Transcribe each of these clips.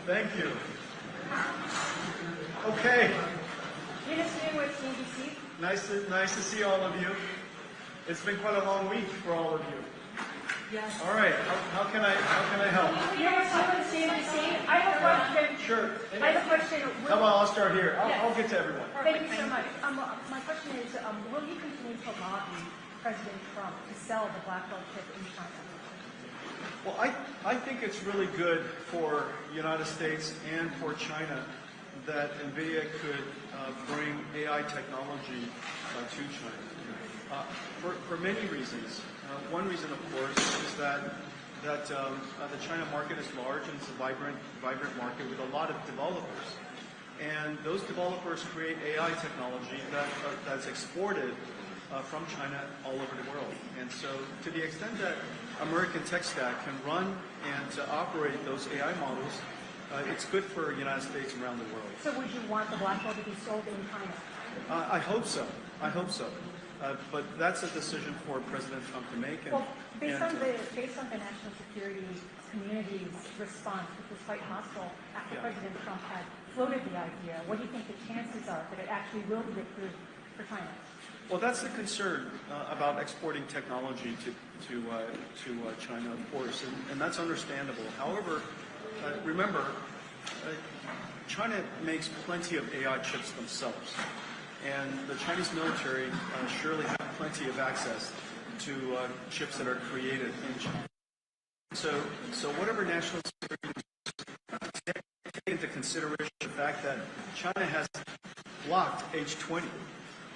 Thank you. Okay. Nice to see all of you. It's been quite a long week for all of you. Yes. All right. How can I help? I have a question. Sure. I have a question. How about I'll start here? I'll get to everyone. Thank you so much. My question is, will you continue to lobby President Trump to sell the Blackwell chip in China? Well, I think it's really good for the United States and for China that Nvidia could bring AI technology to China for many reasons. One reason, of course, is that the China market is large and it's a vibrant market with a lot of developers. And those developers create AI technology that's exported from China all over the world. And so to the extent that American tech stack can run and operate those AI models, it's good for the United States around the world. So would you want the Blackwell to be sold in China? I hope so. But that's a decision for President Trump to make. Well, based on the national security community's response, which was quite hostile after President Trump had floated the idea, what do you think the chances are that it actually will be approved for China? Well, that's the concern about exporting technology to China, of course, and that's understandable. However, remember, China makes plenty of AI chips themselves, and the Chinese military surely have plenty of access to chips that are created in China. So whatever national security take into consideration the fact that China has blocked H20.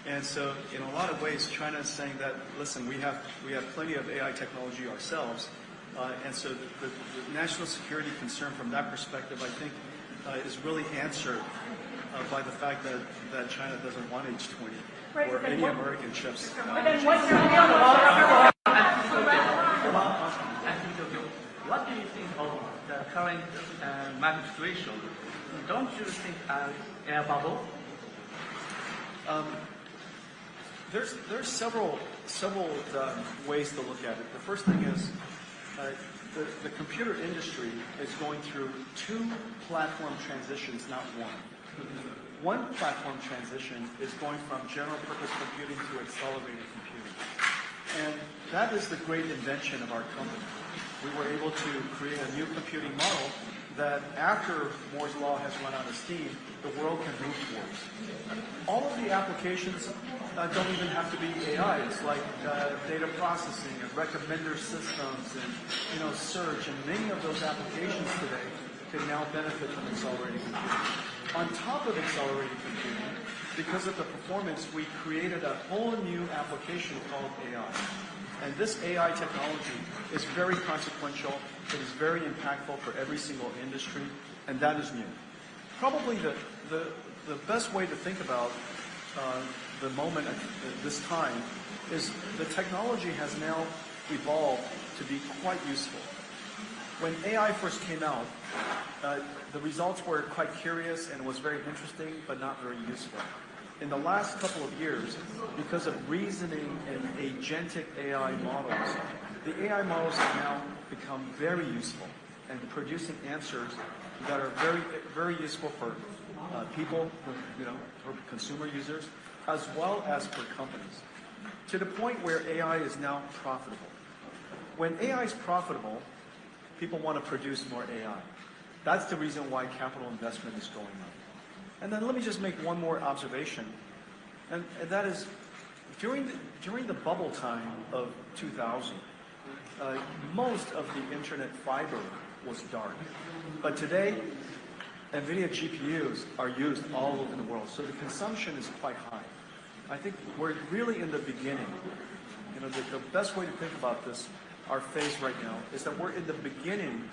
And so, in a lot of ways, China is saying that, listen, we have plenty of AI technology ourselves, and so the national security concern from that perspective, I think, is really answered by the fact that China doesn't want H20 or any American chips. But then what's your real What do you think of the current market situation? Don't you think an air bubble? There's several ways to look at it. The first thing is the computer industry is going through two platform transitions, not one. One platform transition is going from general purpose computing to accelerated computing. And that is the great invention of our company. We were able to create a new computing model that after Moore's Law has run out of steam, the world can move towards. All of the applications don't even have to be AI. It's like data processing and recommender systems and search, and many of those applications today can now benefit from accelerated computing. On top of accelerated computing, because of the performance, we created a whole new application called AI. And this AI technology is very consequential. It is very impactful for every single industry, and that is new. Probably the best way to think about the moment at this time is the technology has now evolved to be quite useful. When AI first came out, the results were quite curious and it was very interesting, but not very useful. In the last couple of years, because of reasoning and agentic AI models, the AI models have now become very useful and producing answers that are very, very useful for people, for consumer users, as well as for companies, to the point where AI is now profitable. When AI is profitable, people want to produce more AI. That's the reason why capital investment is going up. And then let me just make one more observation, and that is, during the bubble time of 2000, most of the internet fiber was dark. But today, Nvidia GPUs are used all over the world, so the consumption is quite high. I think we're really in the beginning. The best way to think about this, our phase right now, is that we're in the beginning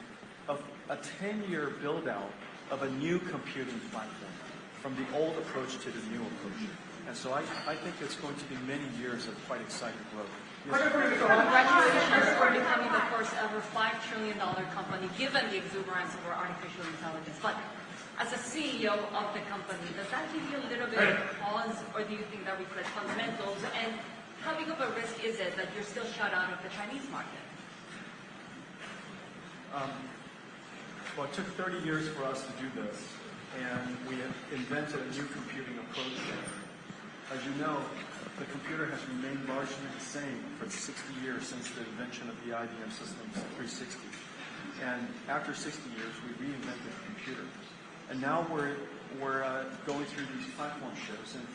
of a 10-year build-out of a new computing platform, from the old approach to the new approach. And so I think it's going to be many years of quite exciting growth. Yes. Congratulations for becoming the first ever $5 trillion company, given the exuberance of our artificial intelligence. But as a CEO of the company, does that give you a little bit of pause, or do you think that reflects fundamentals? And how big of a risk is it that you're still shut out of the Chinese market? Well, it took 30 years for us to do this, and we have invented a new computing approach. As you know, the computer has remained largely the same for 60 years since the invention of the IBM Systems 360. And after 60 years, we reinvented the computer. And now we're going through these platform shifts, and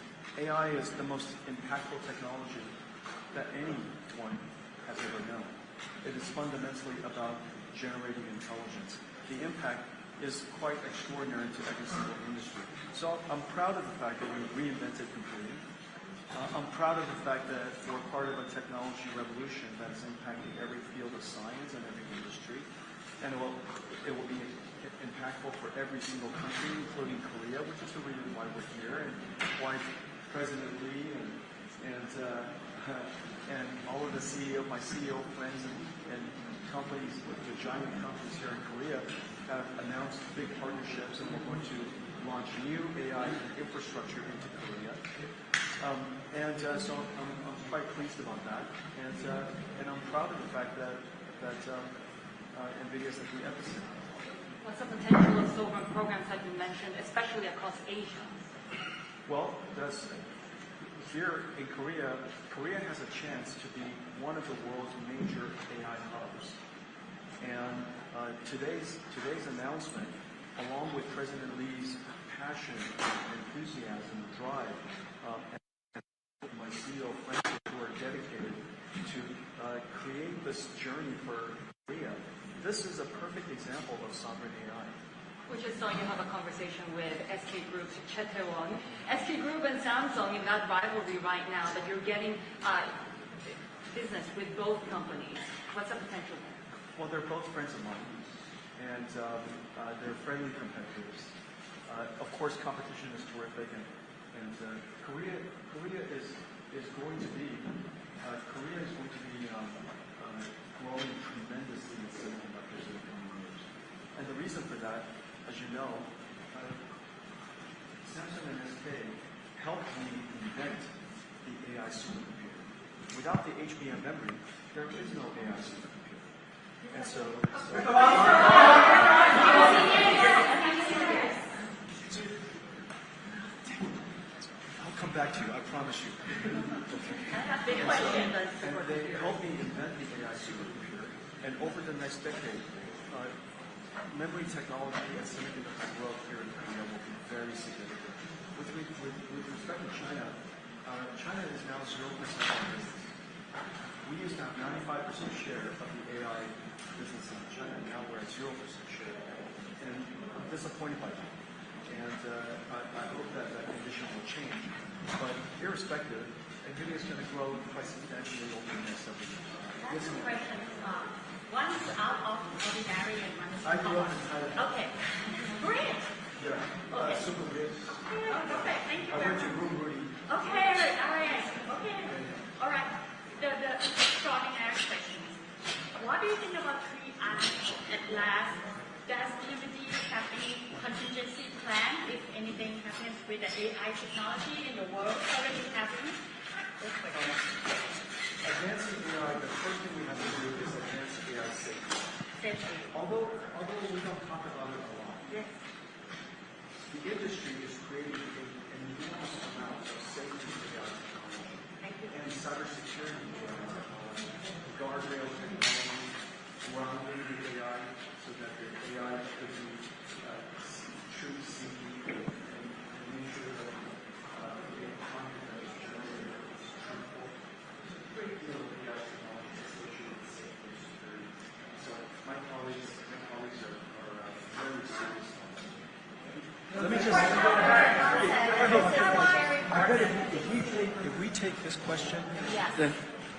AI is the most impactful technology that anyone has ever known. It is fundamentally about generating intelligence. The impact is quite extraordinary to every single industry. So I'm proud of the fact that we reinvented computing. I'm proud of the fact that we're part of a technology revolution that is impacting every field of science and every industry. And it will be impactful for every single country, including Korea, which is the reason why we're here, and why President Lee and all of the my CEO friends and companies, the giant companies here in Korea, have announced big partnerships, and we're going to launch new AI infrastructure into Korea. So I'm quite pleased about that, and I'm proud of the fact that Nvidia is at the epicenter. What's the potential of sovereign programs that you mentioned, especially across Asia? Well, here in Korea, Korea has a chance to be one of the world's major AI hubs. And today's announcement, along with President Lee's passion, enthusiasm, drive, and my CEO friends who are dedicated to create this journey for Korea, this is a perfect example of sovereign AI. We just saw you have a conversation with SK Group's Jensen Huang. SK Group and Samsung in that rivalry right now, that you're getting business with both companies. What's the potential there? Well, they're both friends of mine, and they're friendly competitors. Of course, competition is terrific, and Korea is going to be growing tremendously in semiconductors in the coming years. And the reason for that, as you know, Samsung and SK helped me invent the AI supercomputer. Without the HBM memory, there is no AI supercomputer. And so I'll come back to you, I promise you. And they helped me invent the AI supercomputer, and over the next decade, memory technology and semiconductor growth here in Korea will be very significant. With respect to China, China is now 0% of our business. We used to have 95% share of the AI business in China, and now we're at 0% share. And I'm disappointed by that. And I hope that condition will change. But irrespective, Nvidia is going to grow quite substantially over the next several years. That's the question. One is out of ordinary and one is I grew up in Thailand. Okay. Great. Yeah. Super great. Oh, perfect. Thank you I very went to much. Rudy. Okay, all right. Okay. All right. The extraordinary questions. What do you think about three articles at last? Does Nvidia have any contingency plan if anything happens with the AI technology in the world currently happening? That's the question. Advancing AI, the first thing we have to do is advance AI safety. Safety. Although we don't talk about it a lot, Yes. the industry is creating an enormous amount of safety AI technology. Thank you. And cybersecurity AI technology, guardrail technology, grounding the AI so that the AI could be truth seeking and make sure that the content that is generated is truthful. Great deal of AI technology associated with safety and security. So my colleagues are very serious on this. Let me just if we take this question,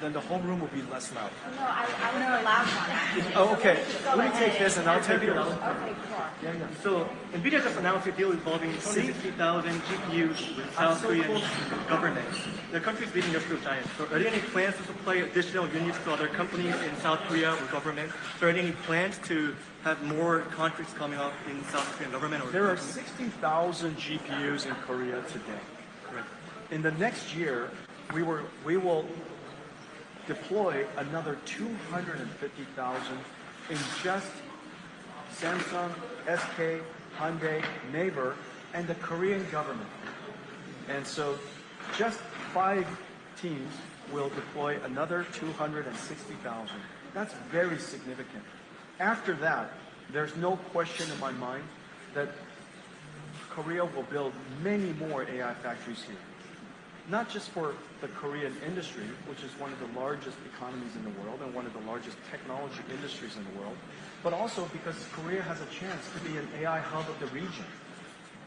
then the whole room will be less loud. No, I want a loud one. Oh, okay. Let me take this and I'll take it. Okay, sure. So NVIDIA just announced a deal involving 260,000 GPUs with South Korean government. The country is leading industrial giants. So are there any plans to supply additional units to other companies in South Korea or government? So are there any plans to have more contracts coming up in South Korean government? Or There are 60,000 GPUs in Korea today. In the next year, we will deploy another 250,000 in just Samsung, SK, Hyundai, Naver, and the Korean government. And so just 5 teams will deploy another 260,000. That's very significant. After that, there's no question in my mind that Korea will build many more AI factories here. Not just for the Korean industry, which is one of the largest economies in the world and one of the largest technology industries in the world, but also because Korea has a chance to be an AI hub of the region.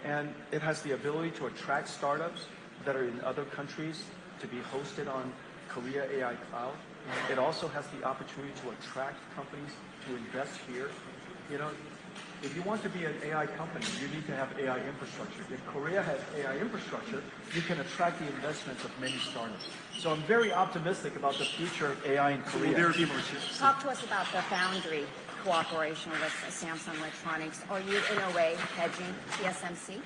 And it has the ability to attract startups that are in other countries to be hosted on Korea AI Cloud. It also has the opportunity to attract companies to invest here. You know, if you want to be an AI company, you need to have AI infrastructure. If Korea has AI infrastructure, you can attract the investments of many startups. So I'm very optimistic about the future of AI in Korea. Will there be more chips? Talk to us about the foundry cooperation with Samsung Electronics. Are you in a way hedging TSMC?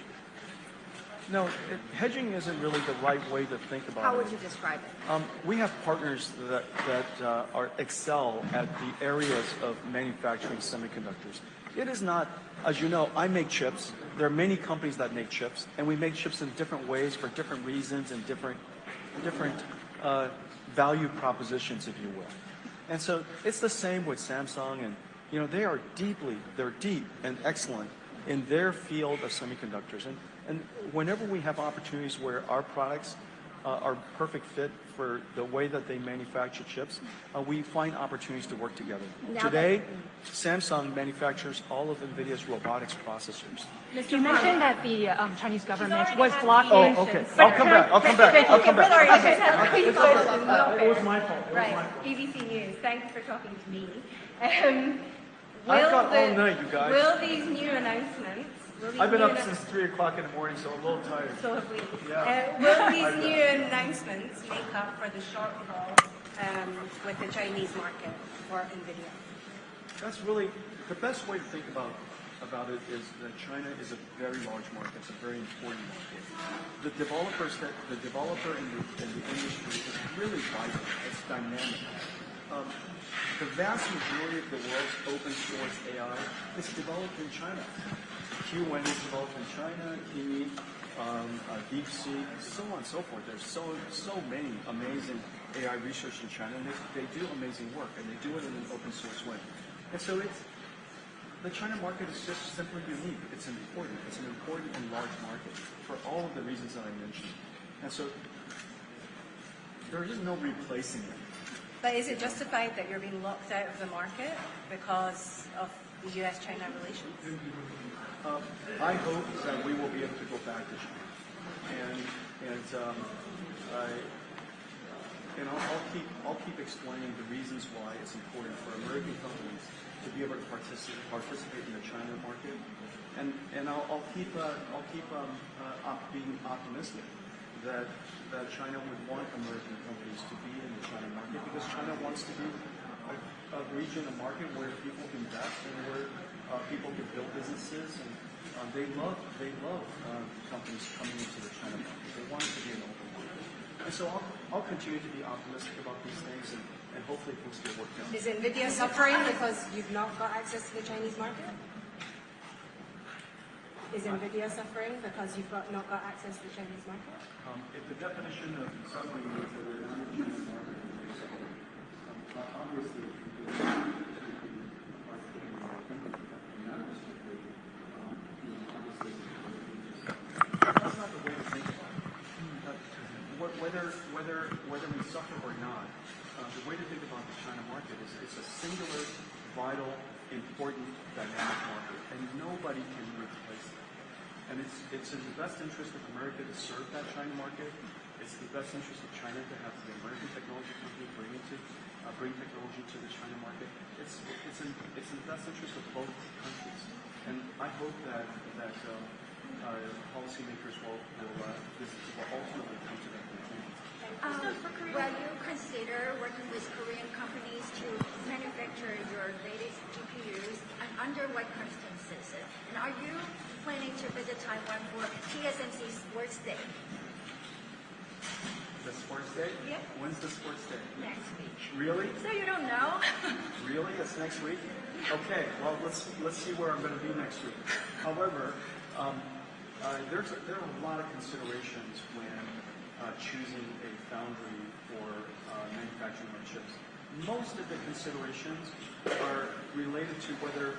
No, hedging isn't really the right way to think about it. How would you describe it? We have partners that excel at the areas of manufacturing semiconductors. It is not, as you know, I make chips. There are many companies that make chips, and we make chips in different ways for different reasons and different value propositions, if you will. And so it's the same with Samsung, and you know they're deep and excellent in their field of semiconductors. And whenever we have opportunities where our products are perfect fit for the way that they manufacture chips, we find opportunities to work together. Today, Samsung manufactures all of Nvidia's robotics processors. You mentioned that the Chinese government was blocking. Oh, okay. I'll come back. It was my fault. Right, BBC News. Thanks for talking to me. I've got all night, you guys. Will these new announcements? I've been up since 3 o'clock in the morning, so I'm a little tired. So have we. Yeah. Will these new announcements make up for the shortfall with the Chinese market for Nvidia? That's really the best way to think about it is that China is a very large market. It's a very important market. The developer in the industry is really vital. It's dynamic. The vast majority of the world's open source AI is developed in China. Q1 is developed in China, Kimi, DeepSeek, so on and so forth. There's so many amazing AI research in China, and they do amazing work, and they do it in an open source way. And so the China market is just simply unique. It's an important and large market for all of the reasons that I mentioned. And so there is no replacing it. But is it justified that you're being locked out of the market because of the U.S.-China relations? I hope that we will be able to go back to China, and I'll keep explaining the reasons why it's important for American companies to be able to participate in the China market, and I'll keep being optimistic that China would want American companies to be in the China market because China wants to be a region, a market where people can invest and where people can build businesses, and they love companies coming into the China market. They want it to be an open market. And so I'll continue to be optimistic about these things, and hopefully things will work out. Is Nvidia suffering because you've not got access to the Chinese market? Is Nvidia suffering because you've not got access to the Chinese market? If the definition of suffering is that we're not in the Chinese market, obviously, that's not the way to think about it. Whether we suffer or not, the way to think about the China market is it's a singular, vital, important, dynamic market, and nobody can replace it. And it's in the best interest of America to serve that China market. It's the best interest of China to have the American technology company bring technology to the China market. It's in the best interest of both countries. And I hope that policymakers will ultimately come to that conclusion. Will you consider working with Korean companies to manufacture your latest GPUs, and under what circumstances? And are you planning to visit Taiwan for TSMC Sports Day? The sports day? Yeah. When's the sports day? Next week. Really? So you don't know? Really? That's next week? Okay, well, let's see where I'm going to be next week. However, there are a lot of considerations when choosing a foundry for manufacturing our chips. Most of the considerations are related to whether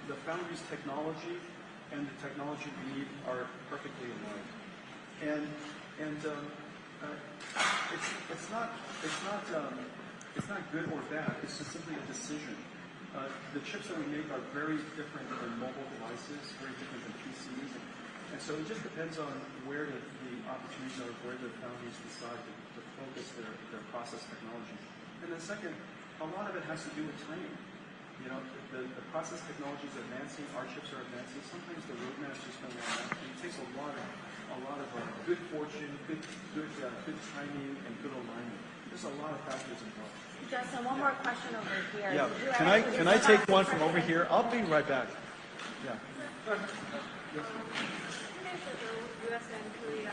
the foundry's technology and the technology we need are perfectly aligned. And it's not good or bad. It's just simply a decision. The chips that we make are very different than mobile devices, very different than PCs, and so it just depends on where the opportunities are, where the foundries decide to focus their process technology. And then second, a lot of it has to do with timing. You know, the process technology is advancing, our chips are advancing. Sometimes the roadmaps just don't line up. It takes a lot of good fortune, good timing, and good alignment. There's a lot of factors involved. Justin, one more question over here. Yeah. Can I take one from over here? I'll be right back. Yeah. The U.S. and Korea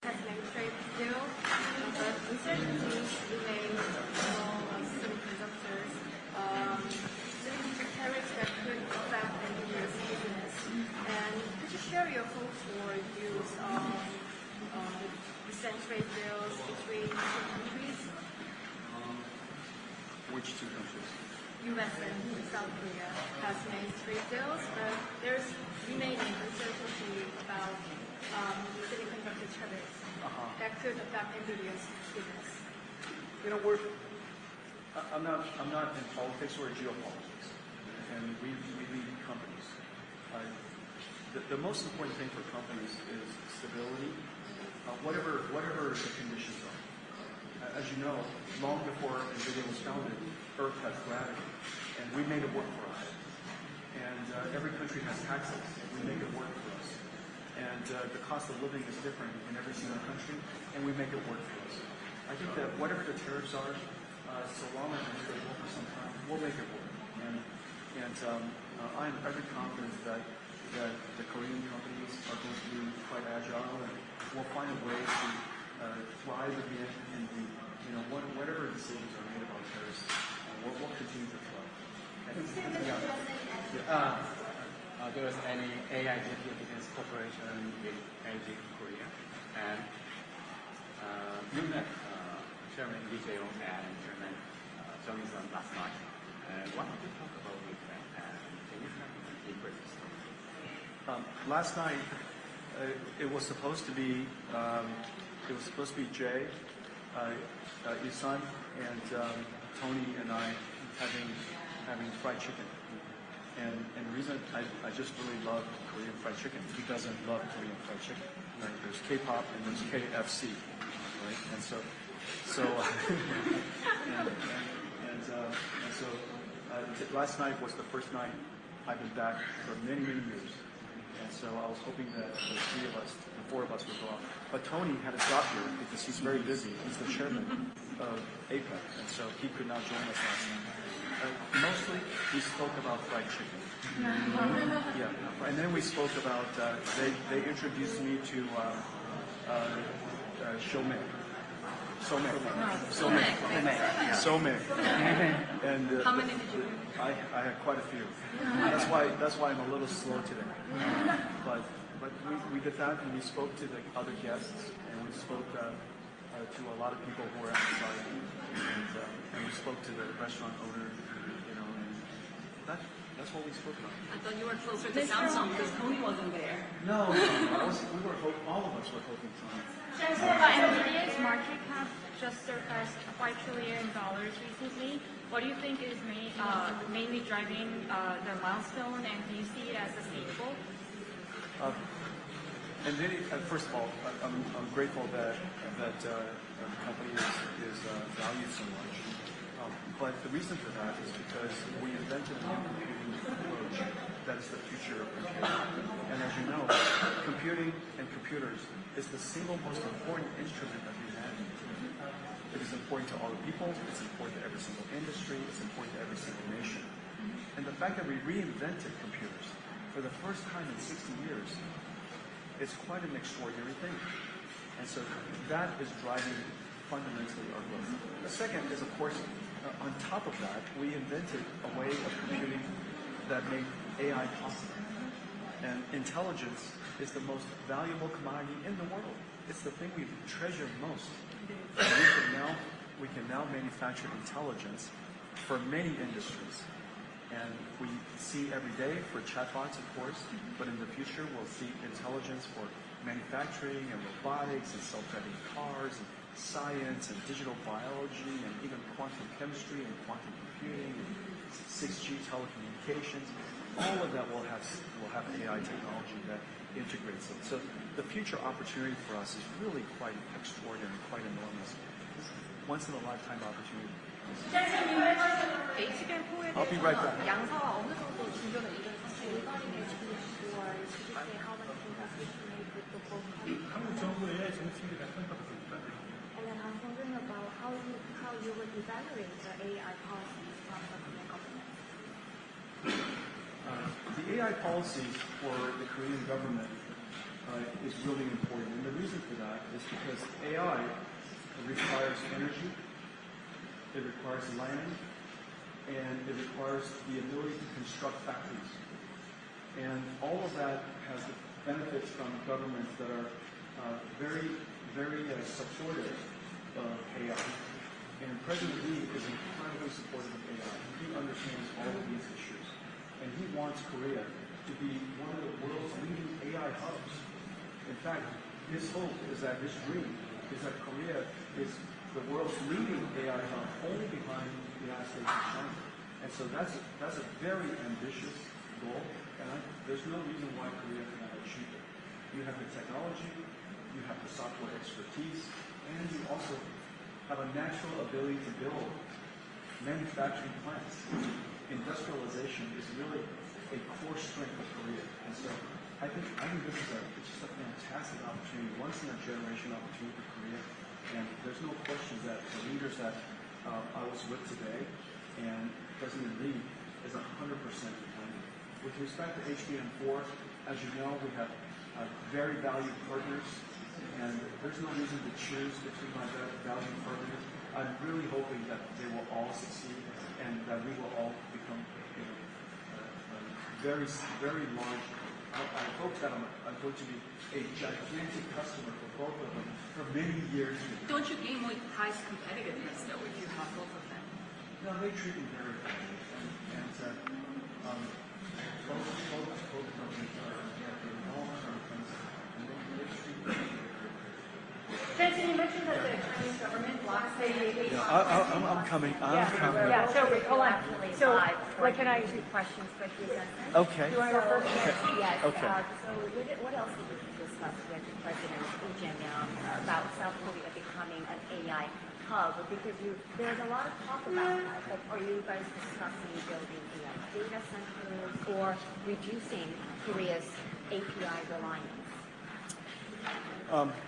has made trade deal, but uncertainties remain on semiconductors. Tariffs that could affect Nvidia's business. And could you share your hopes or views on recent trade deals between two countries? Which two countries? U.S. and South Korea has made trade deals, but there's remaining uncertainty about semiconductor tariffs that could affect Nvidia's business. You know, I'm not in politics or geopolitics, and we lead companies. The most important thing for companies is stability, whatever the conditions are. As you know, long before Nvidia was founded, Earth has gravity, and we made it work for us. And every country has taxes. We make it work for us. And the cost of living is different in every single country, and we make it work for us. I think that whatever the tariffs are, so long as they work for some time, we'll make it work. And I'm very confident that the Korean companies are going to be quite agile, and we'll find a way to thrive again in the, whatever decisions are made about tariffs, we'll continue to thrive. There is any AI GPU business cooperation with LG Korea, and you met Chairman Lee Jae-yong and Chairman Johnson last night. What did you talk about with them? And can you have a deeper discussion? Last night, it was supposed to be Jay, Isan, and Tony and I having fried chicken. And the reason I just really love Korean fried chicken. Who doesn't love Korean fried chicken? Right? There's K-pop and there's KFC, right? And so last night was the first night I've been back for many years. And so I was hoping that the four of us would go out. But Tony had to drop here because he's very busy. He's the chairman of APEC, and so he could not join us last night. Mostly, we spoke about fried chicken. Yeah, and then we spoke about, they introduced me to Shomei. And how many did you do? I had quite a few. That's why I'm a little slow today. But we did that, and we spoke to the other guests, and we spoke to a lot of people who were outside, and we spoke to the restaurant owner, and that's what we spoke about. I thought you were closer to Samsung because Tony wasn't there. No, all of us were hoping Tony. Jensen, Nvidia's market cap just surpassed $5 trillion recently. What do you think is mainly driving the milestone, and do you see it as sustainable? Nvidia, first of all, I'm grateful that the company is valued so much. But the reason for that is because we invented a new computing approach that is the future of computing. And as you know, computing and computers is the single most important instrument of humanity. It is important to all the people, it's important to every single industry, it's important to every single nation. And the fact that we reinvented computers for the first time in 60 years is quite an extraordinary thing. And so that is driving fundamentally our growth. The second is, of course, on top of that, we invented a way of computing that made AI possible. And intelligence is the most valuable commodity in the world. It's the thing we treasure most. And we can now manufacture intelligence for many industries. And we see every day for chatbots, of course, but in the future we'll see intelligence for manufacturing and robotics and self-driving cars and science and digital biology and even quantum chemistry and quantum computing and 6G telecommunications. All of that will have AI technology that integrates it. So the future opportunity for us is really quite extraordinary, quite enormous. This is once in a lifetime opportunity. I'll be right back. 양사와 어느 정도 진전을 이룬 상태에서 how much investment to make with the book? 한국 정부 AI 정책에 대한 평가가 있습니다. And then I'm wondering about how you would evaluate the AI policies from the Korean government. The AI policies for the Korean government is really important. And the reason for that is because AI requires energy, it requires land, and it requires the ability to construct factories. And all of that has benefits from governments that are very, very supportive of AI. And President Lee is incredibly supportive of AI. He understands all of these issues. And he wants Korea to be one of the world's leading AI hubs. In fact, his hope is that his dream is that Korea is the world's leading AI hub, only behind the United States and China. And so that's a very ambitious goal, and there's no reason why Korea cannot achieve it. You have the technology, you have the software expertise, and you also have a natural ability to build manufacturing plants. Industrialization is really a core strength of Korea. And so I think this is just a fantastic opportunity, once in a generation opportunity for Korea. And there's no question that the leaders that I was with today and President Lee is 100% behind it. With respect to HBM4, as you know, we have very valued partners, and there's no reason to choose between my valued partners. I'm really hoping that they will all succeed and that we will all become very, very large. I hope that I'm going to be a gigantic customer for both of them for many years. Don't you gain more price competitiveness though if you have both of them? No, they treat me very well. And both companies are long-term friends. And they treat me very well. Jensen, you mentioned that the Chinese government blocks the Yeah, I'm coming. I'm coming. Yeah, so hold on. So, Like, can I ask you questions for you, Jensen? Okay. Do you want to go first? Okay. Yes. Okay. So what else did you discuss with President Lee Jae-myung about South Korea becoming an AI hub? Because there's a lot of talk about that. But are you guys discussing building AI data centers or reducing Korea's API reliance?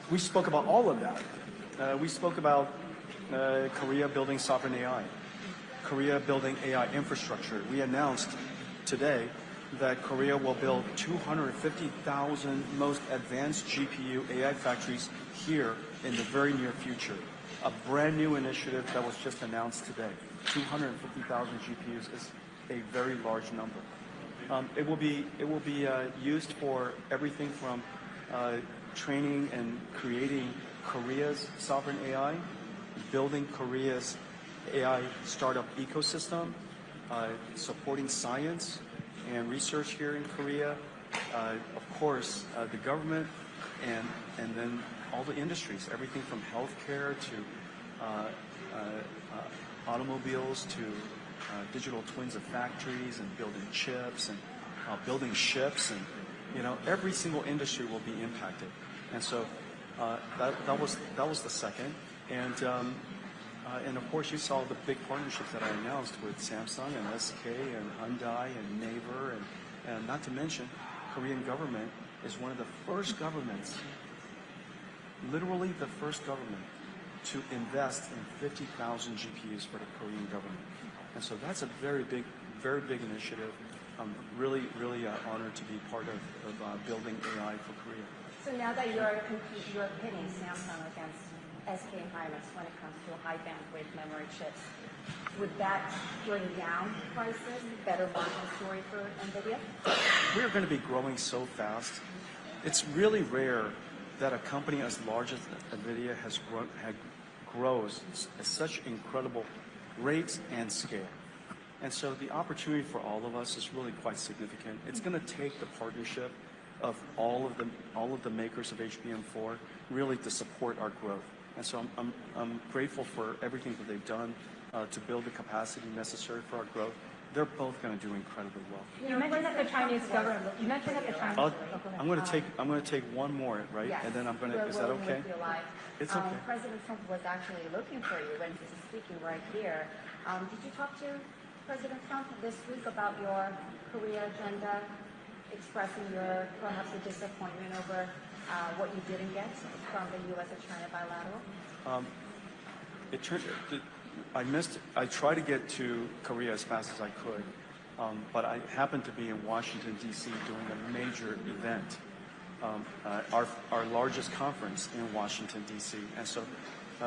We spoke about all of that. We spoke about Korea building sovereign AI, Korea building AI infrastructure. We announced today that Korea will build 250,000 most advanced GPU AI factories here in the very near future. A brand new initiative that was just announced today. 250,000 GPUs is a very large number. It will be used for everything from training and creating Korea's sovereign AI, building Korea's AI startup ecosystem, supporting science and research here in Korea, of course, the government, and then all the industries, everything from healthcare to automobiles to digital twins of factories and building chips and building ships, and every single industry will be impacted. And so that was the second, and of course you saw the big partnerships that I announced with Samsung and SK and Hyundai and Naver, and not to mention, Korean government is one of the first governments, literally the first government, to invest in 50,000 GPUs for the Korean government. And so that's a very big initiative. I'm really honored to be part of building AI for Korea. So now that you're pitting Samsung against SK Hynix when it comes to high bandwidth memory chips, would that bring down prices, better margin story for Nvidia? We're going to be growing so fast. It's really rare that a company as large as Nvidia grows at such incredible rates and scale. And so the opportunity for all of us is really quite significant. It's going to take the partnership of all of the makers of HBM4 really to support our growth. And so I'm grateful for everything that they've done to build the capacity necessary for our growth. They're both going to do incredibly well. You mentioned that the Chinese government. You mentioned that the Chinese. I'm going to take one more, right? Yes. And then I'm going to. Is that okay? It's okay. President Trump was actually looking for you when he was speaking right here. Did you talk to President Trump this week about your Korea agenda, expressing your perhaps a disappointment over what you didn't get from the U.S. and China bilateral? I tried to get to Korea as fast as I could, but I happened to be in Washington, D.C. doing a major event, our largest conference in Washington, D.C. And so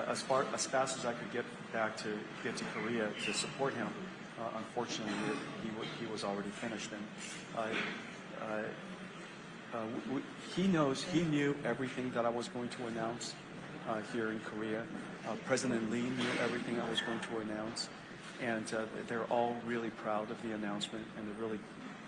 as fast as I could get to Korea to support him, unfortunately, he was already finished. And he knew everything that I was going to announce here in Korea. President Lee knew everything I was going to announce, and they're all really proud of the announcement, and they're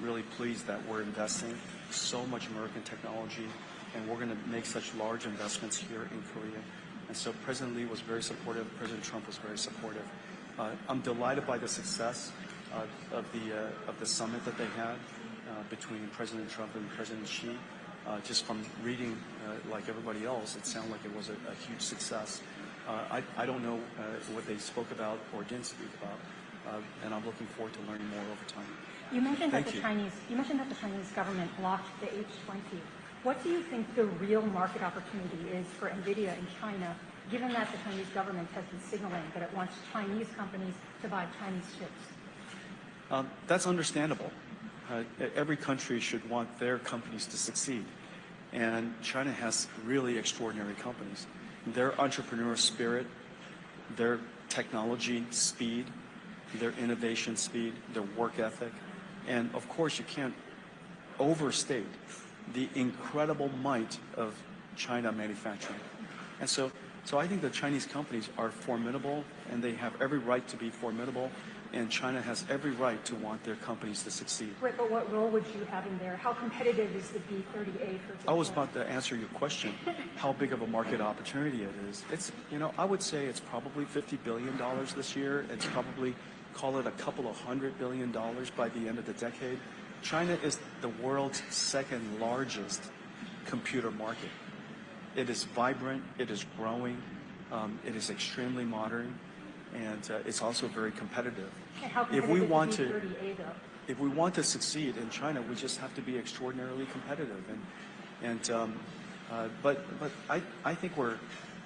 really pleased that we're investing so much American technology, and we're going to make such large investments here in Korea. And so President Lee was very supportive. President Trump was very supportive. I'm delighted by the success of the summit that they had between President Trump and President Xi. Just from reading, like everybody else, it sounded like it was a huge success. I don't know what they spoke about or didn't speak about, and I'm looking forward to learning more over time. You mentioned that the Chinese government blocked the H20. What do you think the real market opportunity is for Nvidia in China, given that the Chinese government has been signaling that it wants Chinese companies to buy Chinese chips? That's understandable. Every country should want their companies to succeed. And China has really extraordinary companies. Their entrepreneurial spirit, their technology speed, their innovation speed, their work ethic. And of course, you can't overstate the incredible might of China manufacturing. And so I think the Chinese companies are formidable, and they have every right to be formidable. And China has every right to want their companies to succeed. Right, but what role would you have in there? How competitive is the B-30A, for example? I was about to answer your question, how big of a market opportunity it is. I would say it's probably $50 billion this year. It's probably, call it a couple of $100 billion by the end of the decade. China is the world's second largest computer market. It is vibrant, it is growing, it is extremely modern, and it's also very competitive. How competitive is the B-30A, though? If we want to succeed in China, we just have to be extraordinarily competitive. But I think we're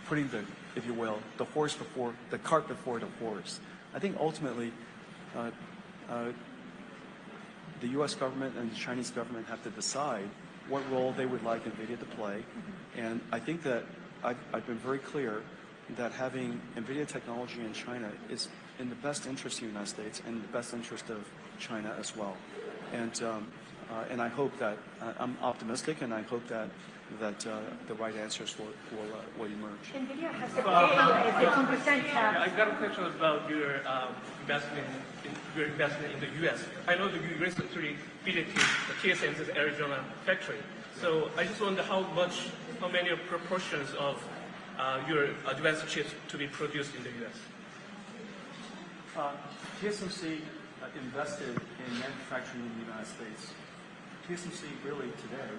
putting the, if you will, the cart before the horse. I think ultimately, the U.S. government and the Chinese government have to decide what role they would like Nvidia to play. And I think that I've been very clear that having Nvidia technology in China is in the best interest of the United States and the best interest of China as well. And I hope that, I'm optimistic, and I hope that the right answers will emerge. Nvidia has to pay a 15% tax. I've got a question about your investment in the U.S. I know that you recently visited TSMC's Arizona factory. So I just wonder how many proportions of your advanced chips to be produced in the U.S. TSMC invested in manufacturing in the United States. TSMC really today,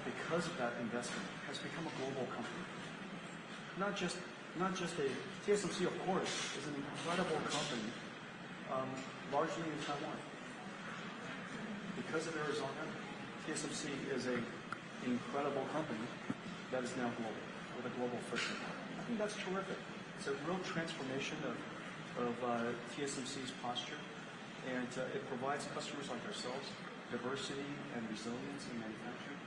because of that investment, has become a global company. Not just TSMC, of course, is an incredible company, largely in Taiwan. Because of Arizona, TSMC is an incredible company that is now global, with a global footprint. I think that's terrific. It's a real transformation of TSMC's posture, and it provides customers like ourselves diversity and resilience in manufacturing.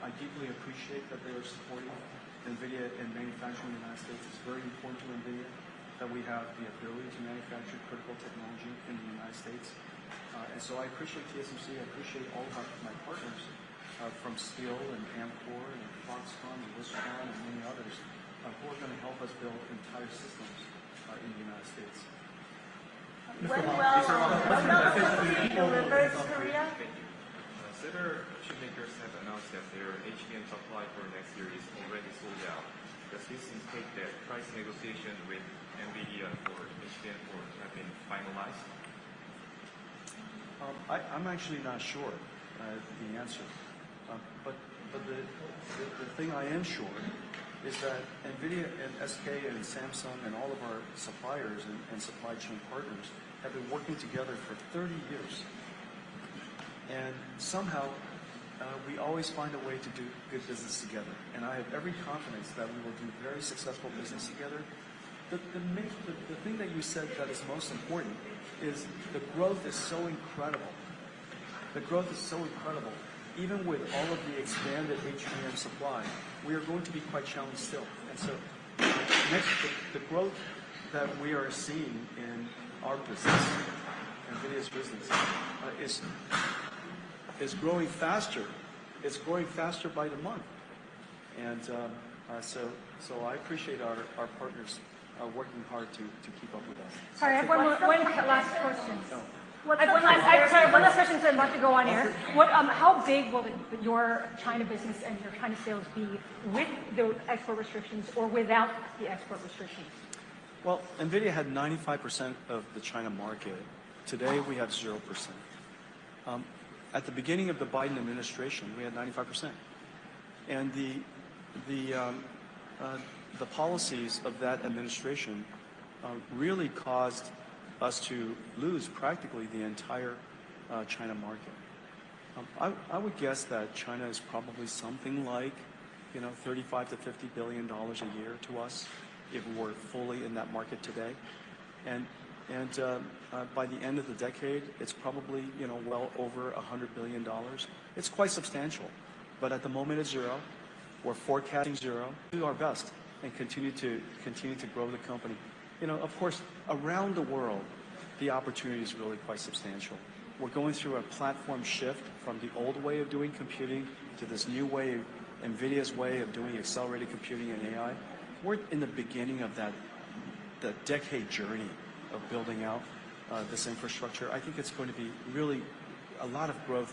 I deeply appreciate that they are supporting NVIDIA in manufacturing in the United States. It's very important to NVIDIA. that we have the ability to manufacture critical technology in the United States. And so I appreciate TSMC, I appreciate all of my partners from Steel and Amcor and Foxconn and Wistron and many others who are going to help us build entire systems in the United States. When will be delivered to Korea? Several chipmakers have announced that their HBM supply for next year is already sold out. Does this indicate that price negotiation with Nvidia for HBM4 have been finalized? I'm actually not sure the answer, but the thing I am sure is that Nvidia and SK and Samsung and all of our suppliers and supply chain partners have been working together for 30 years. And somehow, we always find a way to do good business together. And I have every confidence that we will do very successful business together. The thing that you said that is most important is the growth is so incredible. The growth is so incredible. Even with all of the expanded HBM supply, we are going to be quite challenged still. And so, the growth that we are seeing in our business, NVIDIA's business, is growing faster. It's growing faster by the month. And so I appreciate our partners working hard to keep up with us. Sorry, I have one last question. No. One last question, so I'm about to go on air. How big will your China business and your China sales be with the export restrictions or without the export restrictions? Well, NVIDIA had 95% of the China market. Today, we have 0%. At the beginning of the Biden administration, we had 95%. And the policies of that administration really caused us to lose practically the entire China market. I would guess that China is probably something like, $35 to $50 billion a year to us if we were fully in that market today. And by the end of the decade, it's probably, well over $100 billion. It's quite substantial. But at the moment, it's zero. We're forecasting zero. We do our best and continue to grow the company. Of course, around the world, the opportunity is really quite substantial. We're going through a platform shift from the old way of doing computing to this new way, NVIDIA's way of doing accelerated computing and AI. We're in the beginning of the decade journey of building out this infrastructure. I think it's going to be really a lot of growth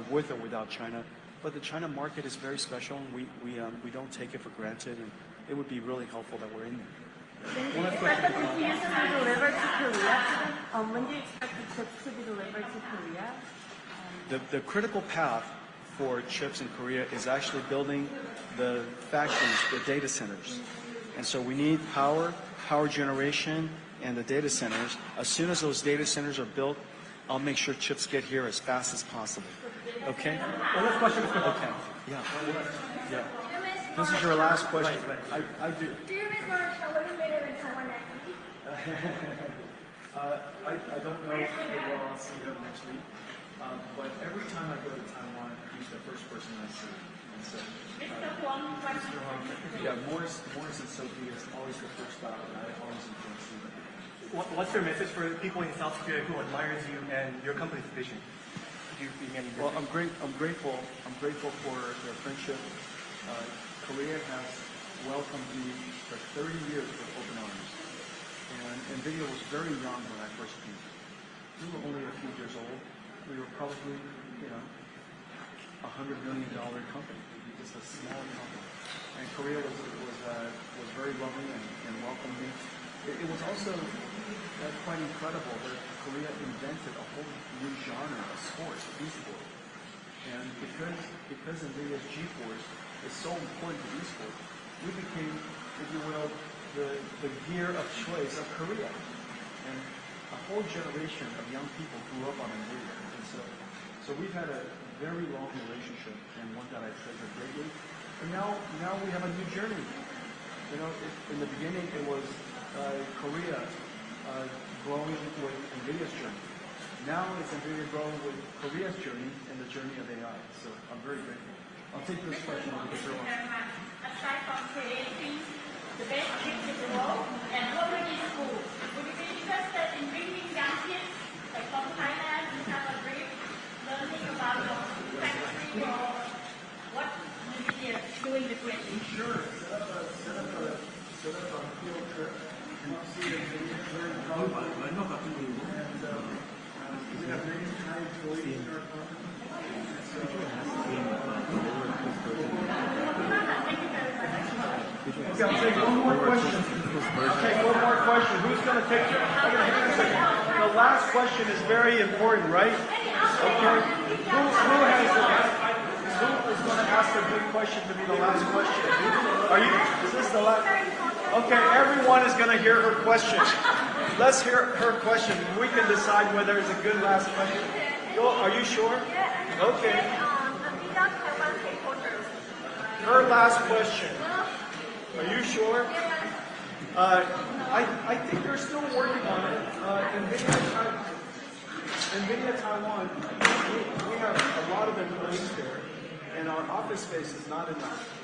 with or without China. But the China market is very special, and we don't take it for granted, and it would be really helpful that we're in there. When do you expect the GPUs to be delivered to Korea? When do you expect the chips to be delivered to Korea? The critical path for chips in Korea is actually building the factories, the data centers. And so we need power generation, and the data centers. As soon as those data centers are built, I'll make sure chips get here as fast as possible. Okay? Well, last question. Okay. Yeah. This is your last question. I do. Do you miss March eliminated in Taiwan next week? I don't know if I'll see them next week. But every time I go to Taiwan, he's the first person I see. And so, Mr. Huang, Mr. Huang, yeah, Morris and Sophie is always the first stop, and I always enjoy seeing them. What's your message for people in South Korea who admires you and your company's vision? Well, I'm grateful for their friendship. Korea has welcomed me for 30 years with open arms. And NVIDIA was very young when I first came. We were only a few years old. We were probably, $100 million company, just a small company. And Korea was very loving and welcomed me. It was also quite incredible that Korea invented a whole new genre of sports, e-sport. And because NVIDIA's GeForce is so important to e-sport, we became, if you will, the gear of choice of Korea. And a whole generation of young people grew up on NVIDIA. And so we've had a very long relationship, and one that I treasure greatly. And now we have a new journey. In the beginning it was Korea growing with NVIDIA's journey. Now it's NVIDIA growing with Korea's journey and the journey of AI. So I'm very grateful. I'll take this question over to Zero. Aside from creating the best kids in the world, and already in school. Would you be interested in bringing young kids, like from Thailand, who have a dream, learning about the factory or what Nvidia is doing differently? Sure. Set up a field trip. Come see Nvidia, learn how to we have many Thai employees in our company. Okay, I'll take one more question. Who's going to take it? The last question is very important, right? Okay. Who is going to ask a good question to be the last question? Is this the last? Okay, everyone is going to hear her question. Let's hear her question. We can decide whether it's a good last question. Are you sure? Okay. Her last question. Are you sure? I think they're still working on it. Nvidia Taiwan, we have a lot of employees there, and our office space is not enough.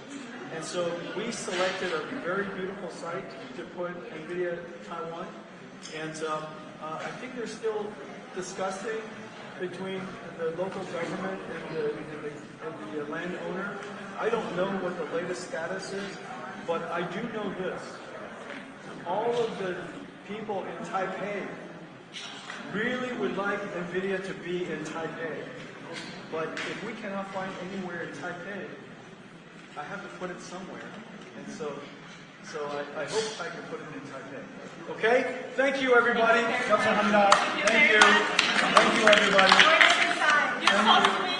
And so we selected a very beautiful site to put Nvidia Taiwan. And I think they're still discussing between the local government and the landowner. I don't know what the latest status is, but I do know this. All of the people in Taipei really would like Nvidia to be in Taipei. But if we cannot find anywhere in Taipei, I have to put it somewhere. And so I hope I can put it in Taipei. Okay? Thank you, everybody. Thank you. Thank you, everybody. Thank you.